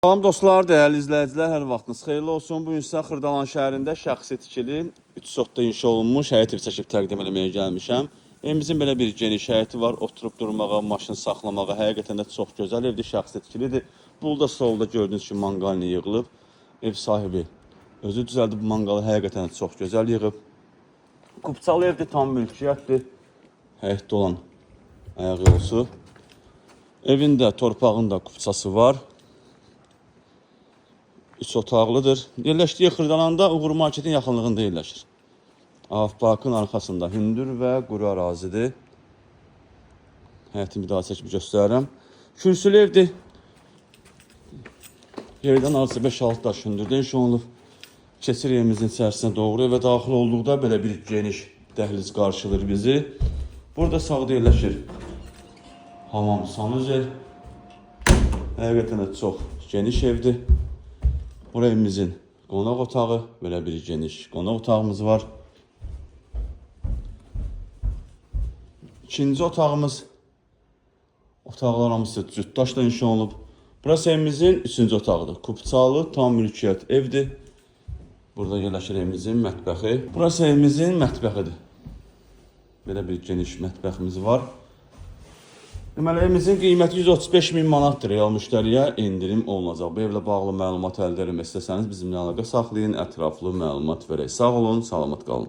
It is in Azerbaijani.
Salam dostlar, dəyərli izləyicilər, hər vaxtınız xeyirli olsun. Bu gün sizə Xırdalan şəhərində şəxsi tikili 3 sotda inşa olunmuş həyət evi çəkib təqdim etməyə gəlmişəm. Evimizin belə bir geniş həyəti var, oturub durmağa, maşın saxlamağa, həqiqətən də çox gözəl evdir, şəxsi tikilidir. Burada solda gördüyünüz kimi manqalini yığılıb. Ev sahibi özü düzəldib bu manqalı, həqiqətən də çox gözəl yığıb. Kupçalı evdir, tam mülkiyyətdir. Həyətdə olan ayaq yolusu. Evin də torpağın da kupçası var. 3 otaqlıdır. Yerləşdiyi Xırdalanda Uğur Marketin yaxınlığında yerləşir. Avparkın arxasında hündür və quru ərazidir. Həyətini bir daha çəkib göstərirəm. Kürsülü evdir. Yerdən arası 5-6 daş hündürdə inşa olunub. Keçir evimizin içərisinə doğru evə daxil olduqda belə bir geniş dəhliz qarşılayır bizi. Burada sağda yerləşir hamam sanuzel. Həqiqətən də çox geniş evdir. Bura evimizin qonaq otağı, belə bir geniş qonaq otağımız var. İkinci otağımız, otaqlar hamısı cütdaşla inşa olunub. Burası evimizin 3-cü otağıdır. Kupçalı, tam mülkiyyət evdir. Burada yerləşir evimizin mətbəxi. Burası evimizin mətbəxidir. Belə bir geniş mətbəximiz var. Deməli, evimizin qiyməti 135.000 manatdır. Real müştəriyə indirim olunacaq. Bu evlə bağlı məlumat əldə etmək istəsəniz bizimlə əlaqə saxlayın, ətraflı məlumat verək. Sağ olun, salamat qalın.